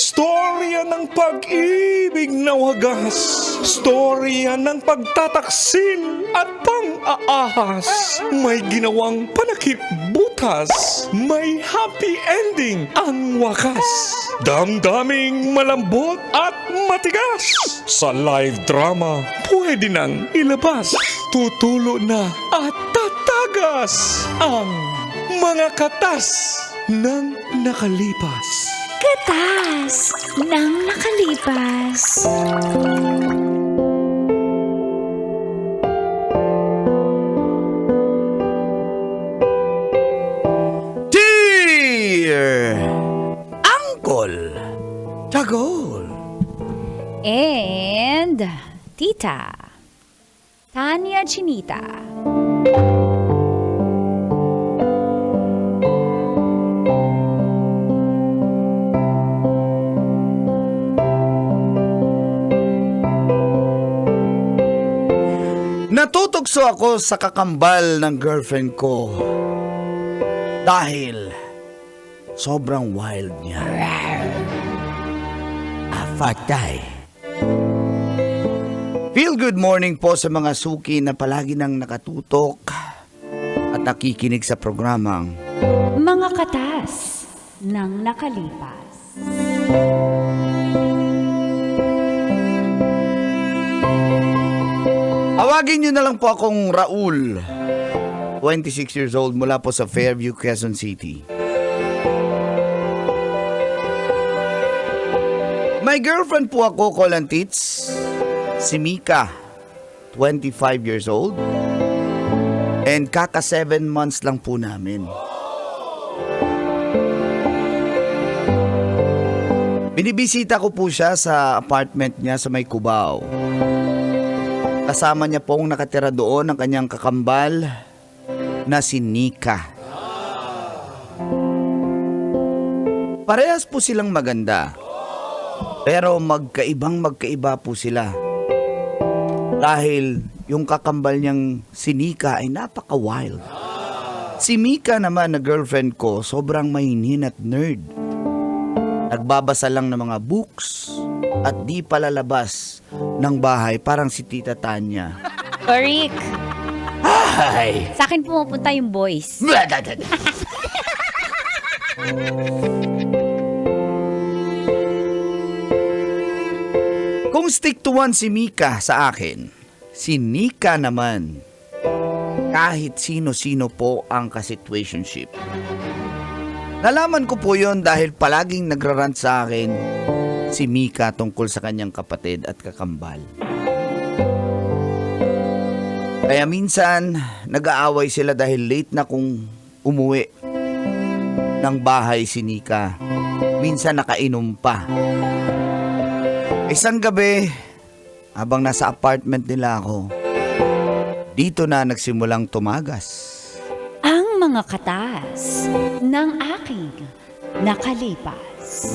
Storya ng pag-ibig na wagas. Storya ng pagtataksil at pang-aahas. May ginawang panakip butas. May happy ending ang wakas. Damdaming malambot at matigas. Sa live drama, pwede nang ilabas. Tutulo na at tatagas ang mga katas ng nakalipas. Katas ng nakalipas. Dear Uncle Tagol. And Tita Tanya Chinita. Natutugso ako sa kakambal ng girlfriend ko dahil sobrang wild niya. Afatay. Feel good morning po sa mga suki na palagi nang nakatutok at nakikinig sa programang Mga katas ng nakalipas. Tawagin niyo na lang po akong Raul, 26 years old, mula po sa Fairview, Quezon City. May girlfriend po ako, Kolantits, si Mika, 25 years old, and kaka 7 months lang po namin. Binibisita ko po siya sa apartment niya sa may Cubao. Kasama niya pong nakatira doon ang kanyang kakambal na si Nika. Parehas po silang maganda. Pero magkaiba po sila. Dahil yung kakambal niyang si Nika ay napaka-wild. Si Mika naman na girlfriend ko, sobrang mahinin at nerd. Nagbabasa lang ng mga books at di palalabas ng bahay, parang si Tita Tanya. Rick, Ay! sa akin pumupunta yung boys. Kung stick to one si Mika sa akin, si Nika naman, kahit sino-sino po ang ka-situationship. Nalaman ko po yon dahil palaging nagrarant sa akin si Mika tungkol sa kanyang kapatid at kakambal. Kaya minsan, nag-aaway sila dahil late na kung umuwi ng bahay si Nika. Minsan nakainom pa. Isang gabi, habang nasa apartment nila ako, dito na nagsimulang tumagas. Ang mga katas ng aking nakalipas.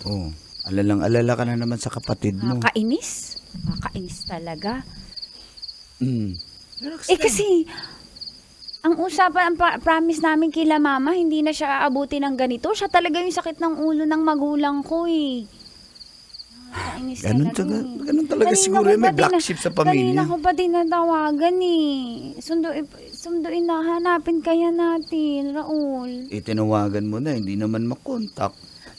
Oh, alalang-alala ka na naman sa kapatid mo. Nakakainis. Nakakainis talaga. Relax lang. Kasi, ang usapan, ang promise namin kila mama, hindi na siya aabuti ng ganito. Siya talaga yung sakit ng ulo ng magulang ko eh. Nakakainis talaga. Ganun talaga Kanina siguro ko may pa black din- sheep sa pamilya. Kanina ko pa tinatawagan eh. Sunduin na, hanapin kaya natin, Raul. Tinawagan mo na, hindi naman makontak.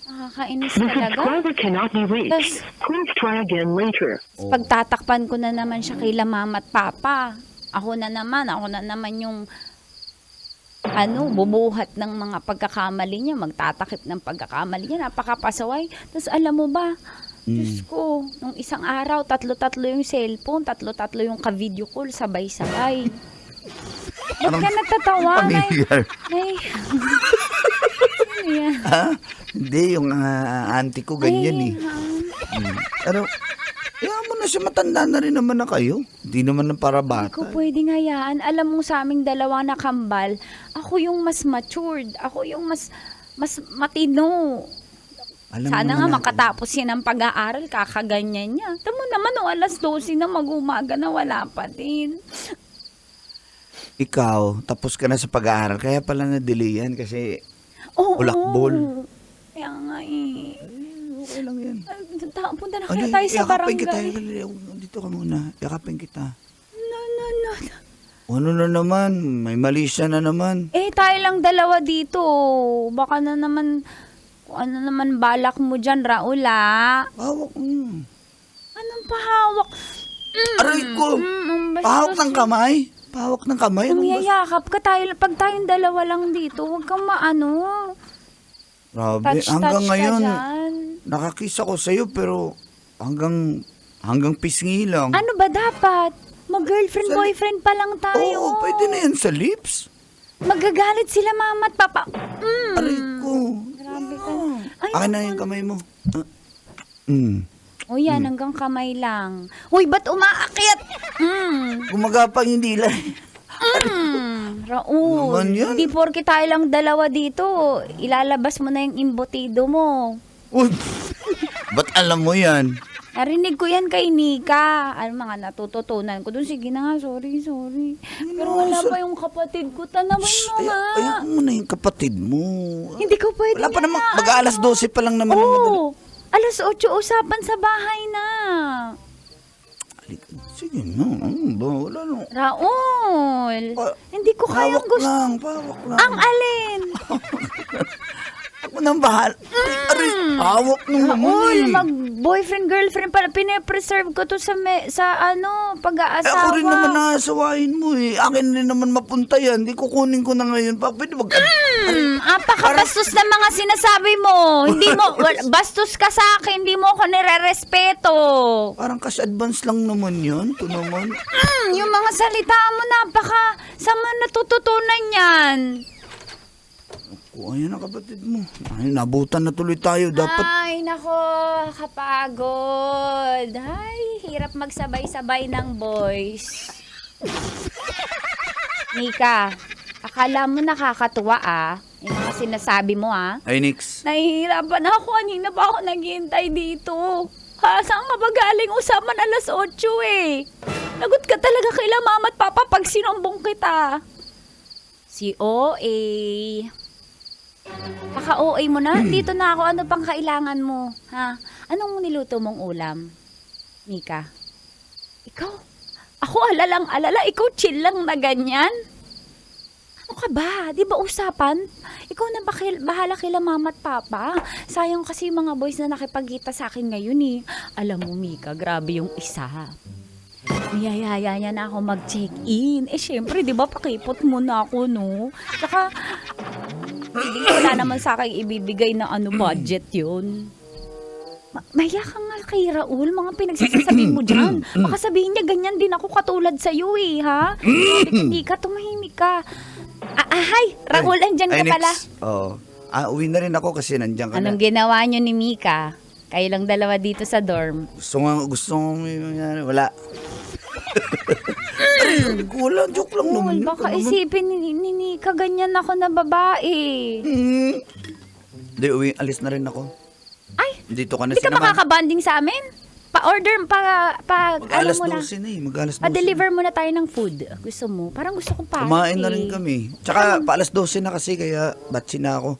Nakakainis The talaga. subscriber cannot be reached. Tas- Please try again later. Pagtatakpan ko na naman siya kay mama at papa. Ako na naman yung bubuhat ng mga pagkakamali niya, magtatakip ng pagkakamali niya, napakapasaway. Tapos alam mo ba, Diyos ko, nung isang araw, tatlo-tatlo yung cellphone, tatlo-tatlo yung ka-video call, sabay-sabay. Ba't ka nagtatawa? Familiar. Nay. Ano yan? Ha? Hindi, yung auntie ko ganyan eh. Pero, kaya mo na siya, matanda na rin naman na kayo. Hindi naman na para Hindi ko bata. pwedeng hayaan. Alam mo sa aming dalawa na kambal, ako yung mas matured. Ako yung mas matino. Alam mo Sana nga naman natin. makatapos yan ang pag-aaral, kakaganyan niya. Tamo naman, alas 12 na mag-umaga na wala pa din. Ikaw, tapos ka na sa pag-aaral, kaya pala na-delay yan kasi Oo. Ulakbol. Kaya nga eh. okay lang yan. Punta na kaya tayo sa yakapin kita. barangay. Dito ka muna. Yakapin kita. No. Ano na naman? May mali siya na naman. Eh, tayo lang dalawa dito. Baka na naman, kung ano naman balak mo dyan, Raul, ah. Hawak mo. Anong pahawak? Aray ko! Pahawak ng kamay? Pahawak ng kamay? Kung Anong bas- yayakap ka tayo, pag tayong dalawa lang dito, huwag kang maano. Grabe, Touch hanggang ka ngayon, dyan. nakakisa ko sa'yo pero hanggang pisngi lang. Ano ba dapat? Mag-girlfriend, Sa- boyfriend pa lang tayo. Oo, pwede na yan sa lips. Magagalit sila mama at papa. Aray ko. Grabe ka. Ay, Akin na yung kamay mo. O yan, hanggang kamay lang. Uy, ba't umaakyat? Gumagapang hindi lang. Raul, Naman yan. hindi porke tayo lang dalawa dito, ilalabas mo na yung imbutido mo. Uy, ba't alam mo yan? Narinig ko yan kay Nika. Ano mga natututunan ko dun. Sige na nga, sorry. Pero wala pa yung kapatid ko. Tanawin mo nga. Ayaw mo na yung kapatid mo. Hindi ko pwede Wala pa na naman, ano. mag-aalas 12 pa lang naman. ang madali. Oo. Alas 8 usapan sa bahay na. Halika, sige na. Wala na. Raul, hindi ko kayang gusto. Pawak lang. Ang alin? Ako nang bahal. Aray, hawak mo naman Raul, eh. mag-boyfriend, girlfriend pala. Pine-preserve ko to sa pag-aasawa. Ako rin naman naasawain mo eh. Akin rin naman mapunta yan. Di kukunin ko na ngayon. Pwede wag ka. Apakabastos na mga sinasabi mo. Hindi mo, bastos ka sa akin, hindi mo ako nire-respeto. Parang cash advance lang naman yan. Ito naman. Yung mga salita mo, saan mo natututunan yan? O, ayan ang kapatid mo. Ay, nabutan na tuloy tayo. Dapat. Ay, nako, kapagod. Ay, hirap magsabay-sabay ng boys. Nika, akala mo nakakatuwa yung mga sinasabi mo Ay, Nix. Nahihirapan ako. Kanina pa ako naghihintay dito. Saan ka ba galing? Usapan alas 8 eh. Lagot ka talaga kaila mama at papa pag sinumbong kita. Si OA. Paka-OA mo na? Dito na ako. Ano pang kailangan mo? Ha? Anong niluto mong ulam? Mika? Ikaw? Ako alalang-alala. Ikaw chill lang na ganyan? Ano ka ba? Di ba usapan? Ikaw na bahala kila mama at papa. Sayang kasi yung mga boys na nakipagkita sa akin ngayon eh. Alam mo, Mika, grabe yung isa. Niyayaya niya na ako mag-check-in. Syempre, di ba, pakipot mo na ako, no? Saka, hindi wala naman sa akin ibibigay na budget yun. Maya ka nga kay Raul, mga pinagsasasabi mo dyan. Baka sabihin niya, ganyan din ako katulad sa'yo eh, ha? Hindi ka, tumahimik ka. Hi, Raul, andyan ka pala. Oo. Uwi na rin ako kasi nandiyan ka Anong na. ginawa niyo ni Mika? Kayo lang dalawa dito sa dorm. Gusto mo may mangyari. Wala. Wala, joke lang naman. Raul, yun. baka Ano naman? isipin ni Mika, ganyan ako na babae. Hindi, alis na rin ako. Ay, Dito ka na hindi ka sinamahan. makakabanding sa amin? Pa-order, Mag-alas mo na. 12 na eh. Mag-alas 12. Pa-deliver muna tayo ng food. Gusto mo? Parang gusto kong party. Kumain na rin kami. Tsaka pa-alas 12 na kasi kaya batsi na ako.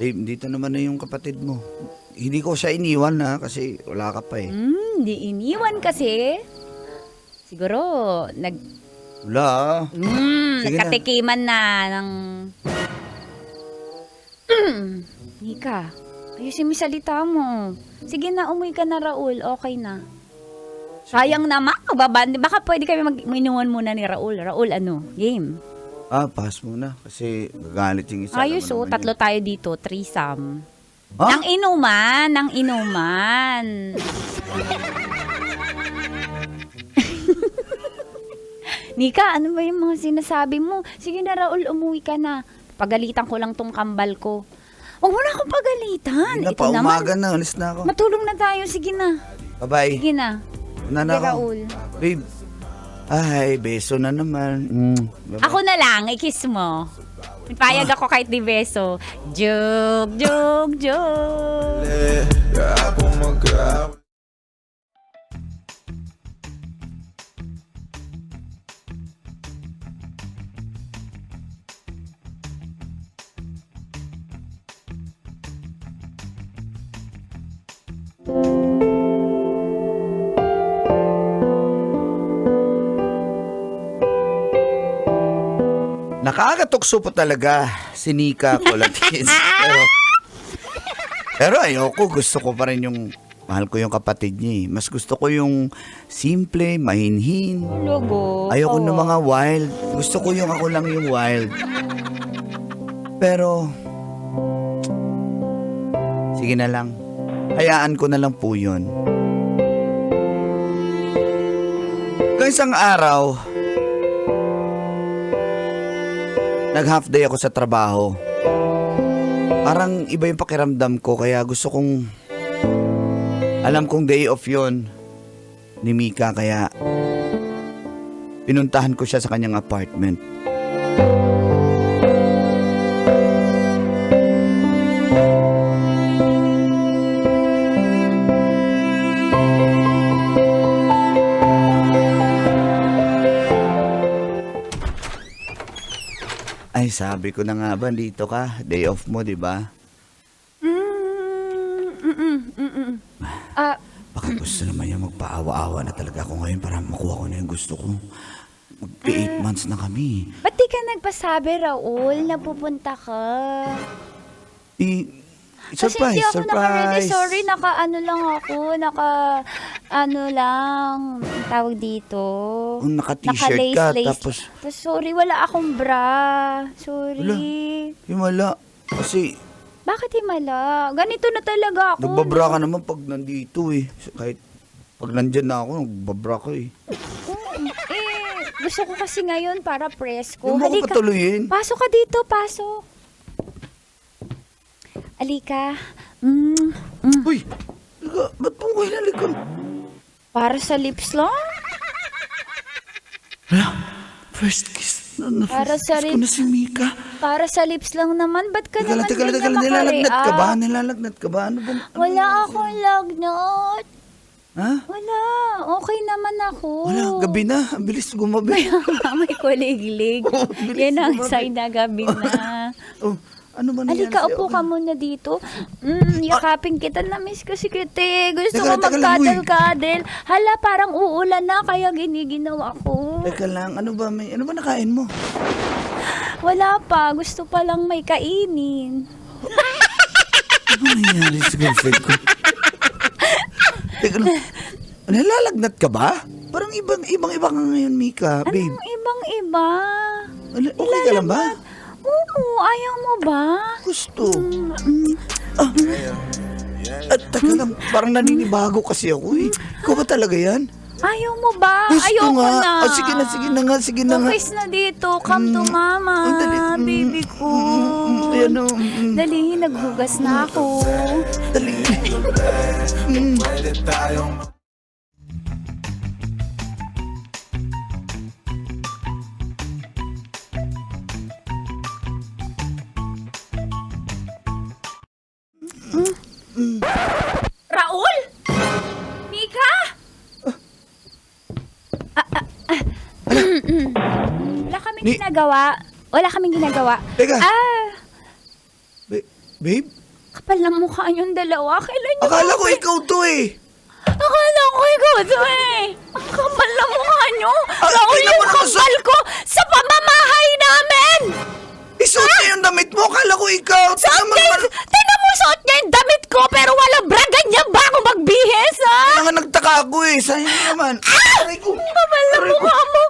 Dito naman na yung kapatid mo. Hindi ko siya iniwan kasi wala ka pa eh. Di iniwan kasi. Siguro, Wala. Sige na. nagkatikiman na ng... Nika, ayusin mo yung salita mo. Sige na, umuwi ka na, Raul. Okay na. Sayang naman, babandi. Baka pwede kami mag-minuan muna ni Raul. Raul, game? Pass muna kasi gagalit yung isa. Ayos Alam mo naman tatlo tayo dito, threesome. Ha? Nang inuman. Nika, ano ba yung mga sinasabi mo? Sige na, Raul, umuwi ka na. Pagalitan ko lang tong kambal ko. Huwag mo na akong pagalitan. Hindi na Ito pa, naman. umaga na. Alis na ako. Matulog na tayo. Sige na. Bye-bye. Sige na. Na Sige, ako. Raul. Babe. Ay, beso na naman. Bye-bye. Ako na lang, i-kiss mo. Payag ako kahit di beso. Joke, joke, joke. Nakakatukso po talaga si Nika Colatis. pero ayoko, gusto ko pa rin yung mahal ko yung kapatid niya. Mas gusto ko yung simple, mahinhin. Logo. Ayoko ng mga wild. Gusto ko yung ako lang yung wild. Pero sige na lang. Hayaan ko na lang po yun. Hanggang isang araw, nag-half day ako sa trabaho. Parang iba yung pakiramdam ko kaya gusto kong alam kong day off yon ni Mika kaya pinuntahan ko siya sa kanyang apartment. Ay, sabi ko na nga ba, dito ka. Day off mo, di ba? Ah, Baka gusto naman niya magpaawa-awa na talaga ako ngayon para makuha ko na yung gusto ko. Mag-8 months na kami. ba't di ka nagpasabi, Raul, na pupunta ka? Kasi Surprise, hindi ako naka-ready. surprise. Sorry, ano lang, tawag dito. Kung naka-t-shirt ka, Naka-lace-lace. tapos Tapos sorry, wala akong bra. Sorry. himala. Kasi Bakit himala? Ganito na talaga ako. nagbabra ka naman pag nandito eh. Kahit pag nandyan na ako, nagbabra ka eh. Gusto ko kasi ngayon para presko. Hindi mo ako Halika. patuloyin. Pasok ka dito, pasok. Alika. Uy, ba't mo ko hinalikan? Para sa lips lang? First kiss. Para First sa kiss ko na si Mika. Para sa lips lang naman. Ba't ka naman Teka lang, ganyan nilalagnat ka ba? makareact? Nilalagnat ka ba? Ano ba? Wala akong lagnat. Ha? Wala. Okay naman ako. Wala, gabi na. Ang bilis gumabi. May kuliglig. Oh, bilis Yan ang gumabi. sign na gabi na. Oh, ano ba nangyari Alika, sa'yo? upo ka muna dito. Yakapin kita. Na-miss ko si Kite. Gusto Teka ko lang, magkadal-kadal. Hala, parang uulan na, kaya giniginawa ko. Teka lang, ano ba nakain mo? Wala pa. Gusto pa lang may kainin. Ano nangyari sa girlfriend ko? Teka lang, nilalagnat ka ba? Parang ibang-iba ka ngayon, Mika, babe. Anong ibang-iba? Okay ka lang ba? Oo, ayaw mo ba? Gusto. At teka lang, parang naninibago kasi ako eh. Ikaw ba talaga yan? Ayaw mo ba? Gusto Ayoko nga. na. Sige na nga. Focus na dito. Come to mama, Ang dali. baby ko. Ayan o. Dali, naghugas na ako. Dali. Raul? Mika? Wala kaming Ni- ginagawa. Wala kaming ginagawa. Teka. Babe, Kapal ng mukha niyong dalawa. Kailan niyo akala ko ikaw to eh. Akala ko ikaw to eh. Ang kapal ng mukha niyo. Ah, Raul, tingnan yung mo naman kapal ko sa pamamahay namin. Isuot niya yung damit mo, akala ko ikaw. Tingnan mo, suot niya yung damit ko pero walang bra. Ganyan ba ako magbihis, ha? Kaya nga nagtaka ako eh. Sayang naman. Aray ko. Kapal ng Aray ko. mukha mo.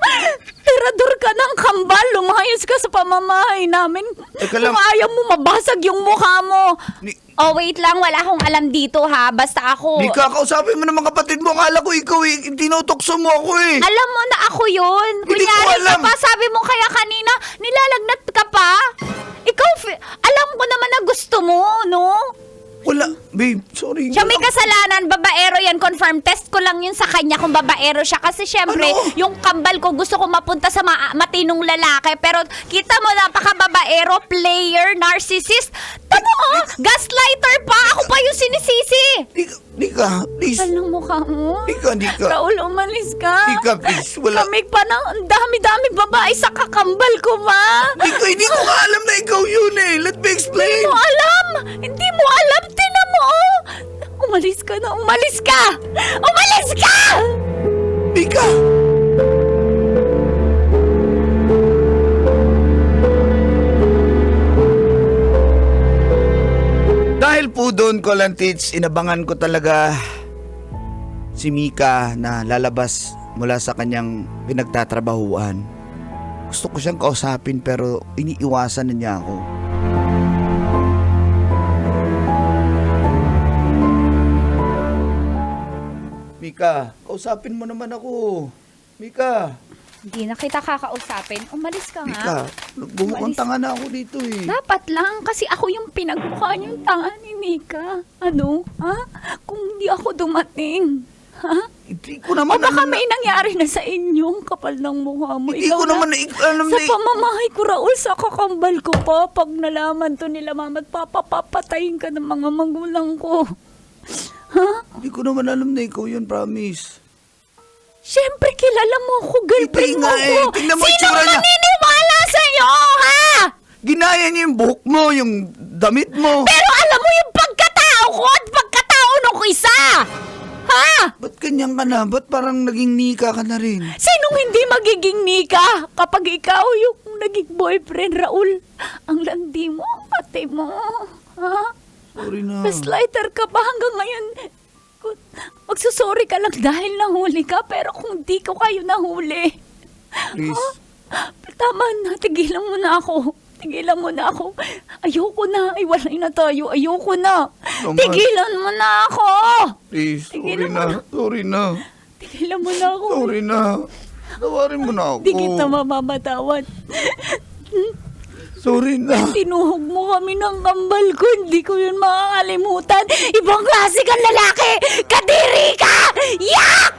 Tirador ka ng kambal. Lumayos ka sa pamamahay namin. Teka lang. Kung ayaw mo, mabasag yung mukha mo. Ni- Oh, wait lang. Wala akong alam dito, ha? Basta ako. Di kakausapin mo naman kapatid mo, akala ko ikaw eh. Tinutokso mo ako eh. Alam mo na ako yun. Hindi ko Kunyari alam. sabi mo kaya kanina, nilalagnat ka pa? Ikaw, alam ko naman na gusto mo, no? Wala, babe, sorry. Siya may kasalanan, babaero yan. Confirm test ko lang yun sa kanya kung babaero siya. Kasi syempre, Ano? yung kambal ko gusto ko mapunta sa matinong lalaki. Pero kita mo, napaka-babaero, player, narcissist. Gaslighter pa. Ako pa yung sinisisi. Nika, please. Sal ng mukha mo. Nika. Raul, umalis ka. Nika, please. Wala. Kami pa na, ang dami-dami babae sa kakambal ko, ma. Nika, hindi ko nga alam na ikaw yun eh. Let me explain. Hindi mo alam! Hindi mo alam! Tinan mo! Oh. Umalis ka na! Umalis ka! Umalis ka! Nika! Dahil po doon, Kolantits, inabangan ko talaga si Mika na lalabas mula sa kanyang pinagtatrabahuan. Gusto ko siyang kausapin pero iniiwasan na niya ako. Mika, kausapin mo naman ako. Mika, Hindi na kita kakausapin. Umalis ka Mika, nga. bumukhang tanga na ako dito eh. Dapat lang kasi ako yung pinagmukha niyong tanga ni Nika. Ano? Ha? Kung hindi ako dumating. Ha? Hindi ko O naman baka alam na, may nangyari na sa inyong kapal ng mukha mo. hindi Ikaw ko na- naman alam Sa na, pamamahay ko, Raul, sa kakambal ko pa, pag nalaman to nila mama at papa, papatayin ka ng mga magulang ko. Ha? hindi ko naman alam na ikaw yun, promise. Siyempre, kilala mo ako, girlfriend Hindi mo nga ako. eh, tingnan mo yung Sino tsura niya. maniniwala sa'yo, ha? Ginaya niya yung buhok mo, yung damit mo. Pero alam mo yung pagkatao ko at pagkatao nung isa. Ha? Ba't ganyan ka na? Ba't parang naging nika ka na rin? Sinong hindi magiging nika kapag ikaw yung naging boyfriend, Raul? Ang landi mo, ang pati mo. Ha? Sorry na. Gaslighter ka pa hanggang ngayon. Magsusorry ka lang dahil nahuli ka, pero kung di ko kayo nahuli. Please. Tama na, tigilan mo na ako. Tigilan mo na ako. Ayoko na, iwalay na tayo. Ayoko na. Naman. Tigilan mo na ako. Please, sorry Tigilan mo na. na. Sorry na. Tigilan mo na ako. Sorry na. Tawarin mo na ako. Di kita mamamatawad. Sorry na. Tinuhog mo kami ng kambal ko. Hindi ko yun makakalimutan. Ibang klase kang lalaki. Kadiri ka! Yak!